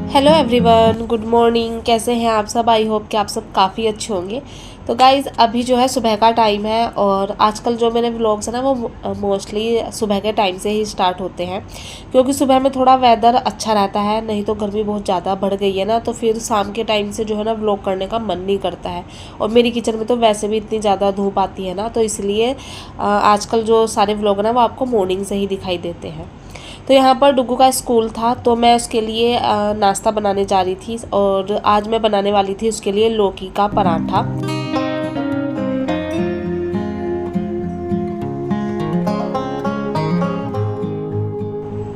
Hello everyone, good morning. कैसे हैं आप सब? आई होप कि आप सब काफ़ी अच्छे होंगे। तो गाइज़, अभी जो है सुबह का टाइम है और आजकल जो मेरे व्लॉग्स हैं ना वो मोस्टली सुबह के टाइम से ही स्टार्ट होते हैं, क्योंकि सुबह में थोड़ा वेदर अच्छा रहता है। नहीं तो गर्मी बहुत ज़्यादा बढ़ गई है ना, तो फिर शाम के टाइम से जो है ना व्लॉग करने का मन नहीं करता है। और मेरी किचन में तो वैसे भी इतनी ज़्यादा धूप आती है ना, तो इसलिए आजकल जो सारे व्लॉग हैं ना वो आपको मॉर्निंग से ही दिखाई देते हैं। तो यहाँ पर डुग्गू का स्कूल था, तो मैं उसके लिए नाश्ता बनाने जा रही थी और आज मैं बनाने वाली थी उसके लिए लौकी का पराठा।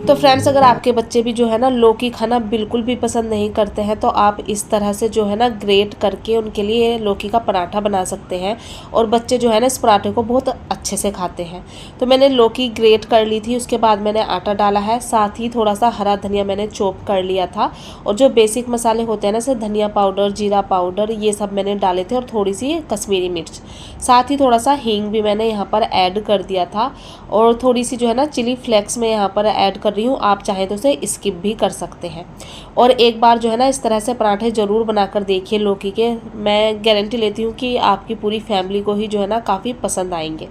तो फ्रेंड्स, अगर आपके बच्चे भी जो है ना लौकी खाना बिल्कुल भी पसंद नहीं करते हैं, तो आप इस तरह से जो है ना ग्रेट करके उनके लिए लौकी का पराठा बना सकते हैं। और बच्चे जो है ना इस पराठे को बहुत अच्छे से खाते हैं। तो मैंने लौकी ग्रेट कर ली थी, उसके बाद मैंने आटा डाला है, साथ ही थोड़ा सा हरा धनिया मैंने चॉप कर लिया था। और जो बेसिक मसाले होते हैं ना, जैसे धनिया पाउडर, जीरा पाउडर, ये सब मैंने डाले थे और थोड़ी सी कश्मीरी मिर्च, साथ ही थोड़ा सा हींग भी मैंने यहाँ पर ऐड कर दिया था। और थोड़ी सी जो है ना चिली फ्लेक्स मैं यहाँ पर ऐड कर रही हूँ, आप चाहें तो उसे स्किप भी कर सकते हैं। और एक बार जो है ना इस तरह से पराठे ज़रूर बनाकर देखिए लौकी के। मैं गारंटी लेती हूँ कि आपकी पूरी फैमिली को ही जो है ना काफ़ी पसंद आएंगे।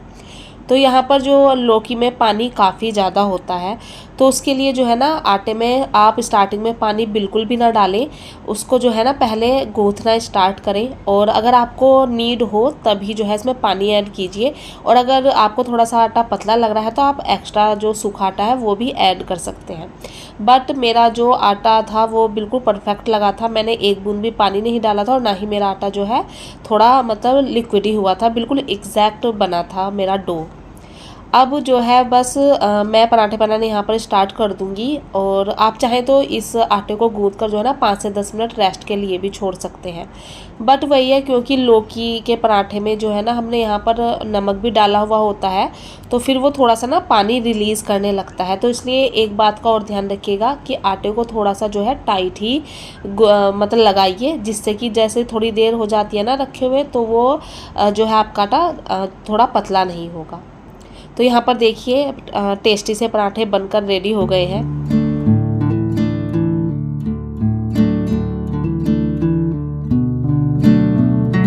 तो यहाँ पर जो लौकी में पानी काफ़ी ज़्यादा होता है, तो उसके लिए जो है ना आटे में आप स्टार्टिंग में पानी बिल्कुल भी ना डालें। उसको जो है ना पहले गूँथना स्टार्ट करें, और अगर आपको नीड हो तभी जो है इसमें पानी ऐड कीजिए। और अगर आपको थोड़ा सा आटा पतला लग रहा है तो आप एक्स्ट्रा जो सूखा आटा है वो भी ऐड कर सकते हैं। बट मेरा जो आटा था वो बिल्कुल परफेक्ट लगा था, मैंने एक बूंद भी पानी नहीं डाला था और ना ही मेरा आटा जो है थोड़ा मतलब लिक्विड ही हुआ था, बिल्कुल एग्जैक्ट बना था मेरा डो। अब जो है बस मैं पराठे बनाने यहाँ पर स्टार्ट कर दूँगी। और आप चाहें तो इस आटे को गूँथ कर जो है ना 5 से 10 मिनट रेस्ट के लिए भी छोड़ सकते हैं। बट वही है, क्योंकि लौकी के पराठे में जो है ना हमने यहाँ पर नमक भी डाला हुआ होता है, तो फिर वो थोड़ा सा ना पानी रिलीज़ करने लगता है। तो इसलिए एक बात का और ध्यान रखिएगा कि आटे को थोड़ा सा जो है टाइट ही मतलब लगाइए, जिससे कि जैसे थोड़ी देर हो जाती है ना रखे हुए, तो वो जो है आपका आटा थोड़ा पतला नहीं होगा। तो यहाँ पर देखिए टेस्टी से पराठे बनकर रेडी हो गए हैं।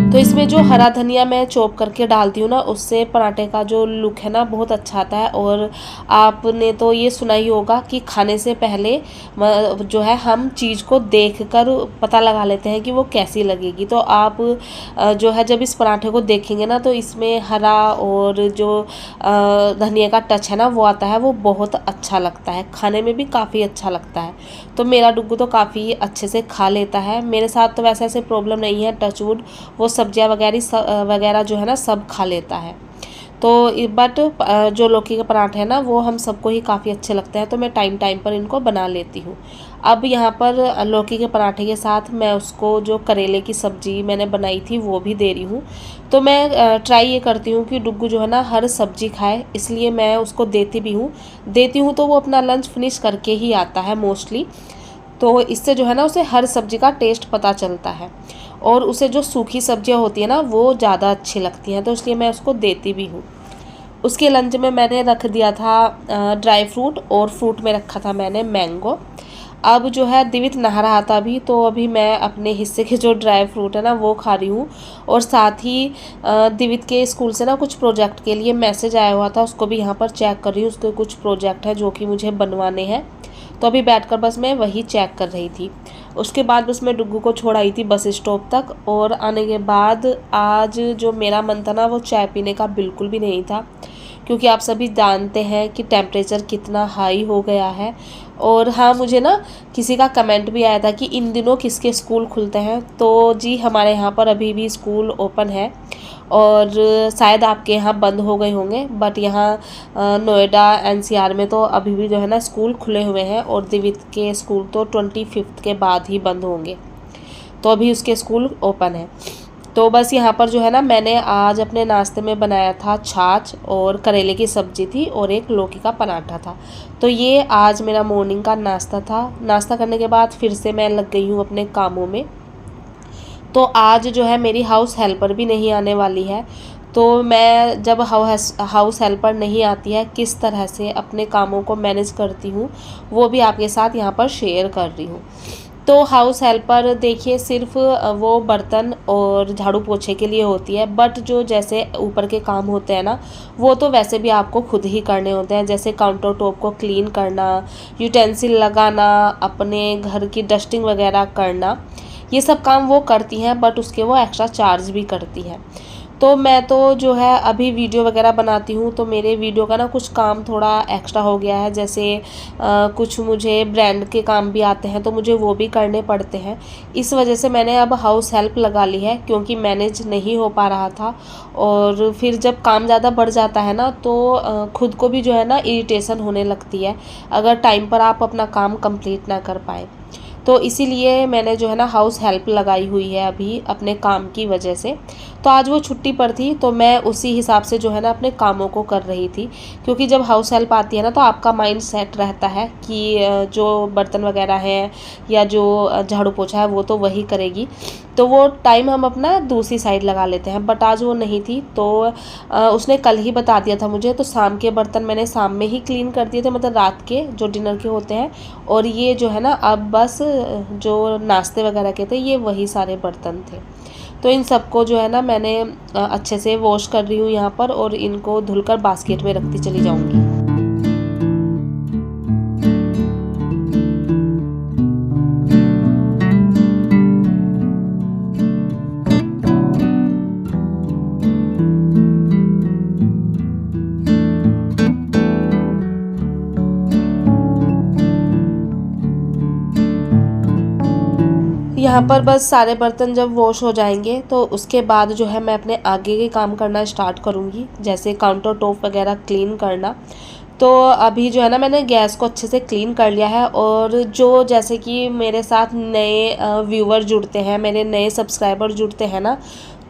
तो इसमें जो हरा धनिया मैं चॉप करके डालती हूँ ना, उससे पराठे का जो लुक है ना बहुत अच्छा आता है। और आपने तो ये सुना ही होगा कि खाने से पहले जो है हम चीज़ को देखकर पता लगा लेते हैं कि वो कैसी लगेगी। तो आप जो है जब इस पराठे को देखेंगे ना, तो इसमें हरा और जो धनिया का टच है ना वो आता है, वो बहुत अच्छा लगता है, खाने में भी काफ़ी अच्छा लगता है। तो मेरा डुग्गू तो काफ़ी अच्छे से खा लेता है। मेरे साथ तो वैसे ऐसे प्रॉब्लम नहीं है, टचवुड, वो सब्जियां वगैरह जो है ना सब खा लेता है। तो बट जो लौकी के पराठे हैं ना वो हम सबको ही काफ़ी अच्छे लगते हैं, तो मैं टाइम टाइम पर इनको बना लेती हूँ। अब यहाँ पर लौकी के पराठे के साथ मैं उसको जो करेले की सब्ज़ी मैंने बनाई थी वो भी दे रही हूँ। तो मैं ट्राई ये करती हूँ कि डुग्गू जो है ना हर सब्ज़ी खाए, इसलिए मैं उसको देती हूँ तो वो अपना लंच फिनिश करके ही आता है मोस्टली। तो इससे जो है ना उसे हर सब्ज़ी का टेस्ट पता चलता है, और उसे जो सूखी सब्जियां होती है ना वो ज़्यादा अच्छी लगती हैं, तो इसलिए मैं उसको देती भी हूँ। उसके लंच में मैंने रख दिया था ड्राई फ्रूट, और फ्रूट में रखा था मैंने मैंगो। अब जो है दिवित नहा रहा था अभी, तो अभी मैं अपने हिस्से के जो ड्राई फ्रूट है ना वो खा रही हूँ। और साथ ही दिवित के स्कूल से ना कुछ प्रोजेक्ट के लिए मैसेज आया हुआ था, उसको भी यहाँ पर चेक कर रही हूँ। उसके कुछ प्रोजेक्ट हैं जो कि मुझे बनवाने हैं, तो अभी बैठकर बस मैं वही चेक कर रही थी। उसके बाद बस मैं डुग्गू को छोड़ आई थी बस स्टॉप तक, और आने के बाद आज जो मेरा मन था ना वो चाय पीने का बिल्कुल भी नहीं था, क्योंकि आप सभी जानते हैं कि टेम्परेचर कितना हाई हो गया है। और हाँ, मुझे ना किसी का कमेंट भी आया था कि इन दिनों किसके स्कूल खुलते हैं, तो जी हमारे यहाँ पर अभी भी स्कूल ओपन है, और शायद आपके यहाँ बंद हो गए होंगे, बट यहाँ नोएडा एनसीआर में तो अभी भी जो है ना स्कूल खुले हुए हैं। और दिवित के स्कूल तो 25 के बाद ही बंद होंगे, तो अभी उसके स्कूल ओपन है। तो बस यहाँ पर जो है ना मैंने आज अपने नाश्ते में बनाया था छाछ, और करेले की सब्ज़ी थी, और एक लौकी का पराठा था। तो ये आज मेरा मॉर्निंग का नाश्ता था। नाश्ता करने के बाद फिर से मैं लग गई हूँ अपने कामों में। तो आज जो है मेरी हाउस हेल्पर भी नहीं आने वाली है, तो मैं जब हाउस हेल्पर नहीं आती है किस तरह से अपने कामों को मैनेज करती हूँ वो भी आपके साथ यहाँ पर शेयर कर रही हूँ। तो हाउस हेल्पर देखिए सिर्फ वो बर्तन और झाड़ू पोछे के लिए होती है, बट जो जैसे ऊपर के काम होते हैं ना, वो तो वैसे भी आपको खुद ही करने होते हैं, जैसे काउंटर टॉप को क्लीन करना, यूटेंसिल लगाना, अपने घर की डस्टिंग वगैरह करना, ये सब काम वो करती हैं, बट उसके वो एक्स्ट्रा चार्ज भी करती हैं। तो मैं तो जो है अभी वीडियो वगैरह बनाती हूँ, तो मेरे वीडियो का ना कुछ काम थोड़ा एक्स्ट्रा हो गया है, जैसे कुछ मुझे ब्रांड के काम भी आते हैं, तो मुझे वो भी करने पड़ते हैं। इस वजह से मैंने अब हाउस हेल्प लगा ली है, क्योंकि मैनेज नहीं हो पा रहा था। और फिर जब काम ज़्यादा बढ़ जाता है ना, तो खुद को भी जो है ना इरिटेशन होने लगती है, अगर टाइम पर आप अपना काम कंप्लीट ना कर पाए। तो इसीलिए मैंने जो है ना हाउस हेल्प लगाई हुई है अभी अपने काम की वजह से। तो आज वो छुट्टी पर थी, तो मैं उसी हिसाब से जो है ना अपने कामों को कर रही थी, क्योंकि जब हाउस हेल्प आती है ना, तो आपका माइंड सेट रहता है कि जो बर्तन वगैरह हैं या जो झाड़ू पोछा है वो तो वही करेगी, तो वो टाइम हम अपना दूसरी साइड लगा लेते हैं। बट आज वो नहीं थी, तो उसने कल ही बता दिया था मुझे, तो शाम के बर्तन मैंने शाम में ही क्लीन कर दिए थे, मतलब रात के जो डिनर के होते हैं। और ये जो है ना अब बस जो नाश्ते वगैरह के थे, ये वही सारे बर्तन थे। तो इन सबको जो है ना मैंने अच्छे से वॉश कर रही हूँ यहाँ पर, और इनको धुलकर बास्केट में रखती चली जाऊँगी। यहाँ पर बस सारे बर्तन जब वॉश हो जाएंगे, तो उसके बाद जो है मैं अपने आगे के काम करना स्टार्ट करूँगी, जैसे काउंटर टॉप वगैरह क्लीन करना। तो अभी जो है ना मैंने गैस को अच्छे से क्लीन कर लिया है। और जो जैसे कि मेरे साथ नए व्यूवर जुड़ते हैं, मेरे नए सब्सक्राइबर जुड़ते हैं ना,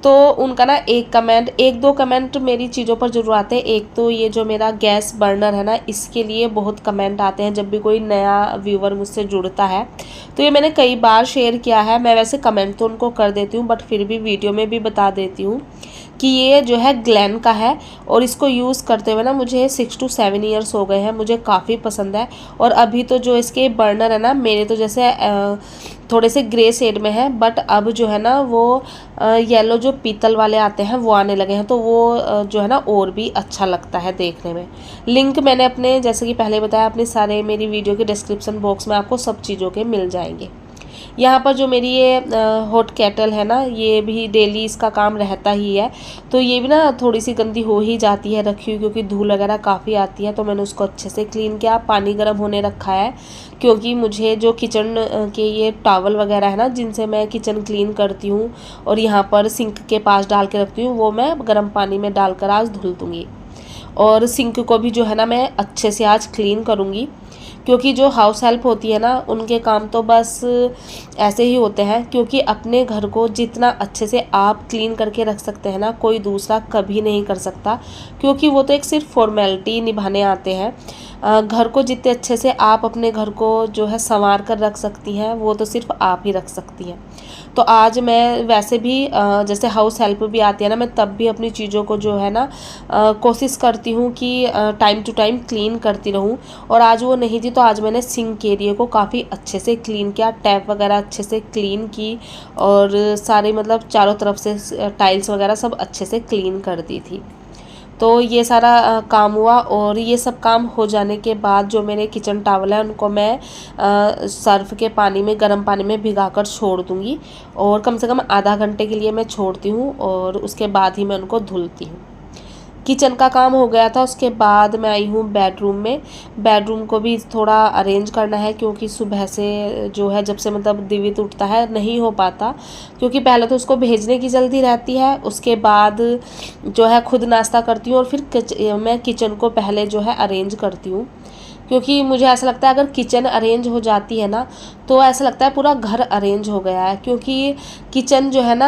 तो उनका ना एक दो कमेंट मेरी चीज़ों पर ज़रूर आते हैं। एक तो ये जो मेरा गैस बर्नर है ना, इसके लिए बहुत कमेंट आते हैं जब भी कोई नया व्यूवर मुझसे जुड़ता है। तो ये मैंने कई बार शेयर किया है, मैं वैसे कमेंट तो उनको कर देती हूँ, बट फिर भी वीडियो में भी बता देती हूँ कि ये जो है ग्लैन का है, और इसको यूज़ करते हुए ना मुझे 6 to 7 ईयर्स हो गए हैं, मुझे काफ़ी पसंद है। और अभी तो जो इसके बर्नर है ना, मेरे तो जैसे थोड़े से ग्रे शेड में है, बट अब जो है ना वो येलो जो पीतल वाले आते हैं वो आने लगे हैं, तो वो जो है ना और भी अच्छा लगता है देखने में। लिंक मैंने अपने, जैसे कि पहले बताया, अपने सारे मेरी वीडियो के डिस्क्रिप्शन बॉक्स में आपको सब चीज़ों के मिल जाएंगे। यहाँ पर जो मेरी ये हॉट केटल है ना, ये भी डेली इसका काम रहता ही है, तो ये भी ना थोड़ी सी गंदी हो ही जाती है रखी हुई, क्योंकि धूल वगैरह काफ़ी आती है। तो मैंने उसको अच्छे से क्लीन किया, पानी गर्म होने रखा है, क्योंकि मुझे जो किचन के ये टॉवल वगैरह है ना, जिनसे मैं किचन क्लीन करती हूँ और यहाँ पर सिंक के पास डाल के रखती हूँ, वो मैं गर्म पानी में डालकर आज धुल दूँगी। और सिंक को भी जो है ना मैं अच्छे से आज क्लीन करूँगी, क्योंकि जो हाउस हेल्प होती है ना, उनके काम तो बस ऐसे ही होते हैं, क्योंकि अपने घर को जितना अच्छे से आप क्लीन करके रख सकते हैं ना, कोई दूसरा कभी नहीं कर सकता, क्योंकि वो तो एक सिर्फ फॉर्मेलिटी निभाने आते हैं। घर को जितने अच्छे से आप अपने घर को जो है संवार कर रख सकती हैं, वो तो सिर्फ आप ही रख सकती हैं। तो आज मैं वैसे भी जैसे हाउस हेल्प भी आती है ना, मैं तब भी अपनी चीज़ों को जो है ना कोशिश करती हूँ कि टाइम टू टाइम क्लीन करती रहूँ। और आज वो नहीं थी, तो आज मैंने सिंक एरिया को काफ़ी अच्छे से क्लीन किया, टैप वगैरह अच्छे से क्लीन की, और सारे मतलब चारों तरफ से टाइल्स वगैरह सब अच्छे से क्लीन कर दी थी। तो ये सारा काम हुआ। और ये सब काम हो जाने के बाद जो मेरे किचन टॉवल है, उनको मैं सर्फ के पानी में, गर्म पानी में भिगाकर छोड़ दूँगी, और कम से कम आधा घंटे के लिए मैं छोड़ती हूँ, और उसके बाद ही मैं उनको धुलती हूँ। किचन का काम हो गया था, उसके बाद मैं आई हूँ बेडरूम में। बेडरूम को भी थोड़ा अरेंज करना है, क्योंकि सुबह से जो है, जब से मतलब दिवित उठता है, नहीं हो पाता, क्योंकि पहले तो उसको भेजने की जल्दी रहती है, उसके बाद जो है खुद नाश्ता करती हूँ, और फिर मैं किचन को पहले जो है अरेंज करती हूँ, क्योंकि मुझे ऐसा लगता है अगर किचन अरेंज हो जाती है ना, तो ऐसा लगता है पूरा घर अरेंज हो गया है। क्योंकि किचन जो है ना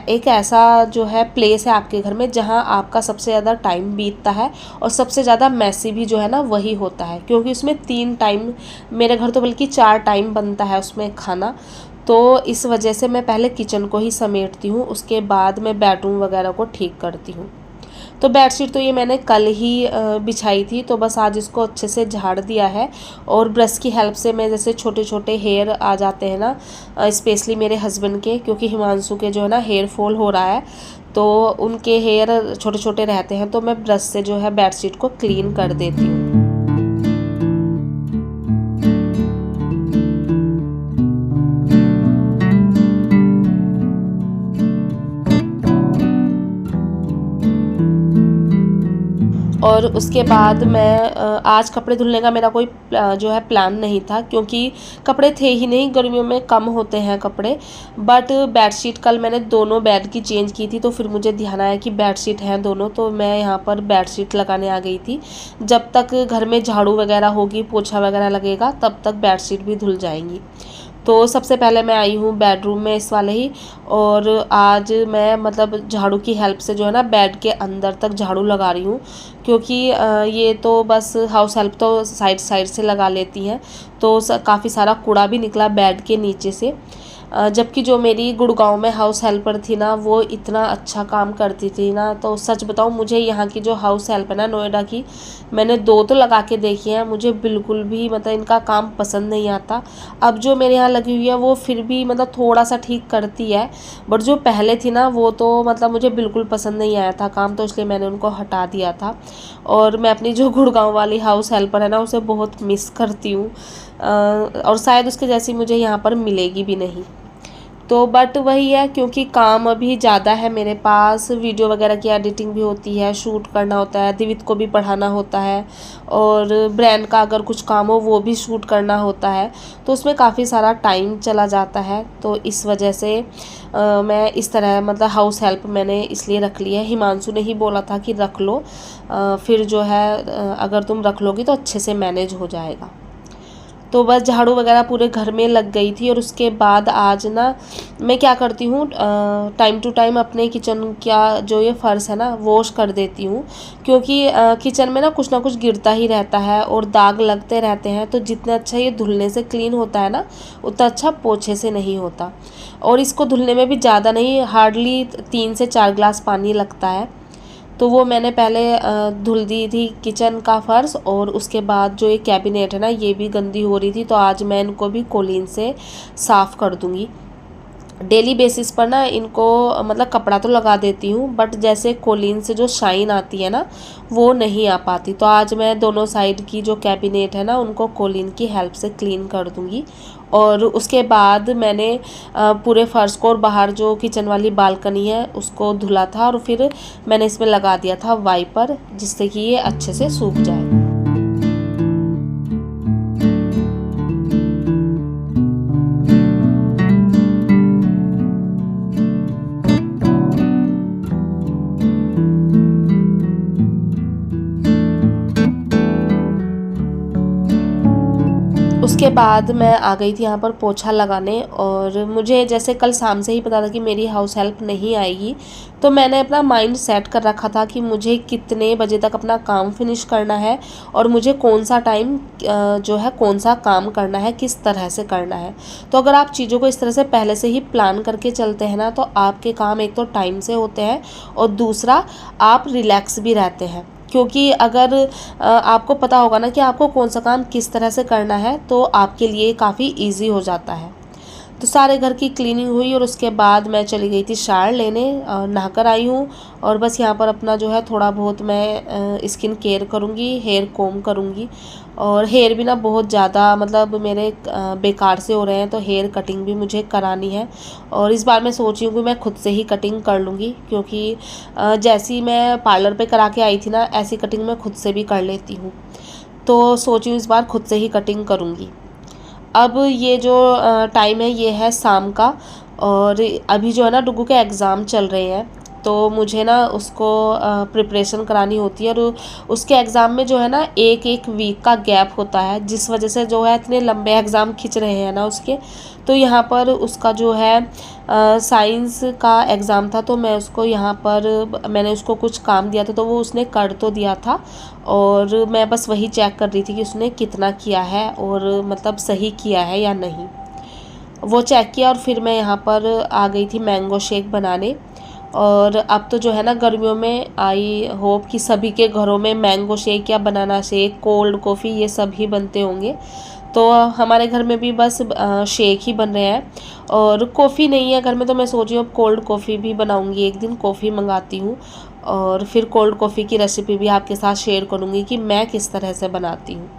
एक ऐसा जो है प्लेस है आपके घर में, जहाँ आपका सबसे ज़्यादा टाइम बीतता है, और सबसे ज़्यादा मैसी भी जो है ना वही होता है, क्योंकि उसमें 3 टाइम, मेरे घर तो बल्कि 4 टाइम बनता है उसमें खाना। तो इस वजह से मैं पहले किचन को ही समेटती हूँ, उसके बाद मैं बेडरूम वगैरह को ठीक करती हूँ। तो बेडशीट तो ये मैंने कल ही बिछाई थी, तो बस आज इसको अच्छे से झाड़ दिया है। और ब्रश की हेल्प से मैं, जैसे छोटे छोटे हेयर आ जाते हैं ना, स्पेशली मेरे हस्बैंड के, क्योंकि हिमांशु के जो है ना हेयर फॉल हो रहा है, तो उनके हेयर छोटे छोटे रहते हैं, तो मैं ब्रश से जो है बेडशीट को क्लीन कर देती हूँ। और उसके बाद मैं आज कपड़े धुलने का मेरा कोई जो है प्लान नहीं था, क्योंकि कपड़े थे ही नहीं, गर्मियों में कम होते हैं कपड़े। बट बेडशीट कल मैंने दोनों बेड की चेंज की थी, तो फिर मुझे ध्यान आया कि बेडशीट हैं दोनों, तो मैं यहाँ पर बेडशीट लगाने आ गई थी। जब तक घर में झाड़ू वगैरह होगी, पोछा वगैरह लगेगा, तब तक बेडशीट भी धुल जाएंगी। तो सबसे पहले मैं आई हूँ बेडरूम में, इस वाले ही। और आज मैं मतलब झाड़ू की हेल्प से जो है ना बेड के अंदर तक झाड़ू लगा रही हूँ, क्योंकि ये तो बस हाउस हेल्प तो साइड साइड से लगा लेती हैं, तो काफ़ी सारा कूड़ा भी निकला बेड के नीचे से। जबकि जो मेरी गुड़गांव में हाउस हेल्पर थी ना, वो इतना अच्छा काम करती थी ना, तो सच बताऊँ, मुझे यहाँ की जो हाउस हेल्प है ना नोएडा की, मैंने 2 तो लगा के देखी हैं, मुझे बिल्कुल भी मतलब इनका काम पसंद नहीं आता। अब जो मेरे यहाँ लगी हुई है वो फिर भी मतलब थोड़ा सा ठीक करती है, बट जो पहले थी ना वो तो मतलब मुझे बिल्कुल पसंद नहीं आया था काम, तो इसलिए मैंने उनको हटा दिया था। और मैं अपनी जो गुड़गांव वाली हाउस हेल्पर है ना, उसे बहुत मिस करती हूँ, और शायद उसके जैसी मुझे यहाँ पर मिलेगी भी नहीं। तो बट वही है, क्योंकि काम अभी ज़्यादा है मेरे पास, वीडियो वगैरह की एडिटिंग भी होती है, शूट करना होता है, दिवित को भी पढ़ाना होता है, और ब्रांड का अगर कुछ काम हो वो भी शूट करना होता है, तो उसमें काफ़ी सारा टाइम चला जाता है। तो इस वजह से मैं इस तरह मतलब हाउस हेल्प मैंने इसलिए रख ली है। हिमांशु ने ही बोला था कि रख लो, फिर जो है अगर तुम रख लोगी तो अच्छे से मैनेज हो जाएगा। तो बस झाड़ू वगैरह पूरे घर में लग गई थी। और उसके बाद आज ना मैं क्या करती हूँ, टाइम टू टाइम अपने किचन का जो ये फ़र्श है ना वॉश कर देती हूँ, क्योंकि किचन में ना कुछ गिरता ही रहता है और दाग लगते रहते हैं। तो जितना अच्छा ये धुलने से क्लीन होता है ना, उतना अच्छा पोछे से नहीं होता। और इसको धुलने में भी ज़्यादा नहीं, हार्डली 3 से 4 गिलास पानी लगता है। तो वो मैंने पहले धुल दी थी किचन का फ़र्श, और उसके बाद जो ये कैबिनेट है ना, ये भी गंदी हो रही थी, तो आज मैं इनको भी कोलीन से साफ़ कर दूँगी। डेली बेसिस पर ना इनको मतलब कपड़ा तो लगा देती हूँ, बट जैसे कोलीन से जो शाइन आती है ना, वो नहीं आ पाती। तो आज मैं दोनों साइड की जो कैबिनेट है ना, उनको कोलीन की हेल्प से क्लीन कर दूँगी। और उसके बाद मैंने पूरे फर्श को और बाहर जो किचन वाली बालकनी है उसको धुला था, और फिर मैंने इसमें लगा दिया था वाइपर, जिससे कि ये अच्छे से सूख जाए। उसके बाद मैं आ गई थी यहाँ पर पोछा लगाने, और मुझे जैसे कल शाम से ही पता था कि मेरी हाउस हेल्प नहीं आएगी, तो मैंने अपना माइंड सेट कर रखा था कि मुझे कितने बजे तक अपना काम फिनिश करना है, और मुझे कौन सा टाइम जो है कौन सा काम करना है, किस तरह से करना है। तो अगर आप चीज़ों को इस तरह से पहले से ही प्लान करके चलते हैं ना, तो आपके काम एक तो टाइम से होते हैं, और दूसरा आप रिलैक्स भी रहते हैं। क्योंकि अगर आपको पता होगा ना कि आपको कौन सा काम किस तरह से करना है, तो आपके लिए काफ़ी इजी हो जाता है। तो सारे घर की क्लीनिंग हुई, और उसके बाद मैं चली गई थी शावर लेने, नहाकर आई हूँ। और बस यहाँ पर अपना जो है थोड़ा बहुत मैं स्किन केयर करूँगी, हेयर कोम करूँगी। और हेयर भी ना बहुत ज़्यादा मतलब मेरे बेकार से हो रहे हैं, तो हेयर कटिंग भी मुझे करानी है। और इस बार मैं सोच रही हूँ कि मैं खुद से ही कटिंग कर लूँगी, क्योंकि जैसी मैं पार्लर पे करा के आई थी ना, ऐसी कटिंग मैं खुद से भी कर लेती हूँ। तो सोची हूँ इस बार खुद से ही कटिंग करूँगी। अब ये जो टाइम है ये है शाम का, और अभी जो है ना डुगू के एग्ज़ाम चल रहे हैं, तो मुझे ना उसको प्रिपरेशन करानी होती है। और उसके एग्ज़ाम में जो है ना एक एक वीक का गैप होता है, जिस वजह से जो है इतने लंबे एग्ज़ाम खिंच रहे हैं ना उसके। तो यहाँ पर उसका जो है साइंस का एग्ज़ाम था, तो मैं उसको यहाँ पर मैंने उसको कुछ काम दिया था, तो वो उसने कर तो दिया था, और मैं बस वही चेक कर रही थी कि उसने कितना किया है, और मतलब सही किया है या नहीं। वो चेक किया, और फिर मैं यहाँ पर आ गई थी मैंगो शेक बनाने। और अब तो जो है ना गर्मियों में आई होप कि सभी के घरों में मैंगो शेक या बनाना शेक, कोल्ड कॉफ़ी ये सब ही बनते होंगे। तो हमारे घर में भी बस शेक ही बन रहे हैं और कॉफ़ी नहीं है घर में, तो मैं सोच रही हूँ अब कोल्ड कॉफ़ी भी बनाऊँगी। एक दिन कॉफ़ी मंगाती हूँ और फिर कोल्ड कॉफ़ी की रेसिपी भी आपके साथ शेयर करूँगी कि मैं किस तरह से बनाती हूँ।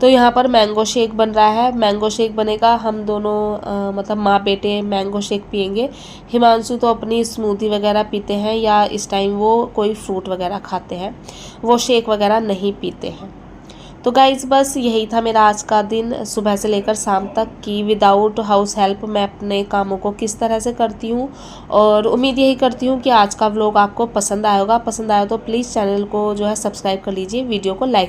तो यहाँ पर मैंगो शेक बन रहा है। मैंगो शेक बनेगा, हम दोनों मतलब माँ बेटे मैंगो शेक पियेंगे। हिमांशु तो अपनी स्मूदी वगैरह पीते हैं या इस टाइम वो कोई फ्रूट वगैरह खाते हैं, वो शेक वगैरह नहीं पीते हैं। तो गाइज़ बस यही था मेरा आज का दिन सुबह से लेकर शाम तक कि विदाउट हाउस हेल्प मैं अपने कामों को किस तरह से करती हूँ। और उम्मीद यही करती हूँ कि आज का व्लॉग आपको पसंद आया होगा। पसंद आया तो प्लीज़ चैनल को जो है सब्सक्राइब कर लीजिए, वीडियो को लाइक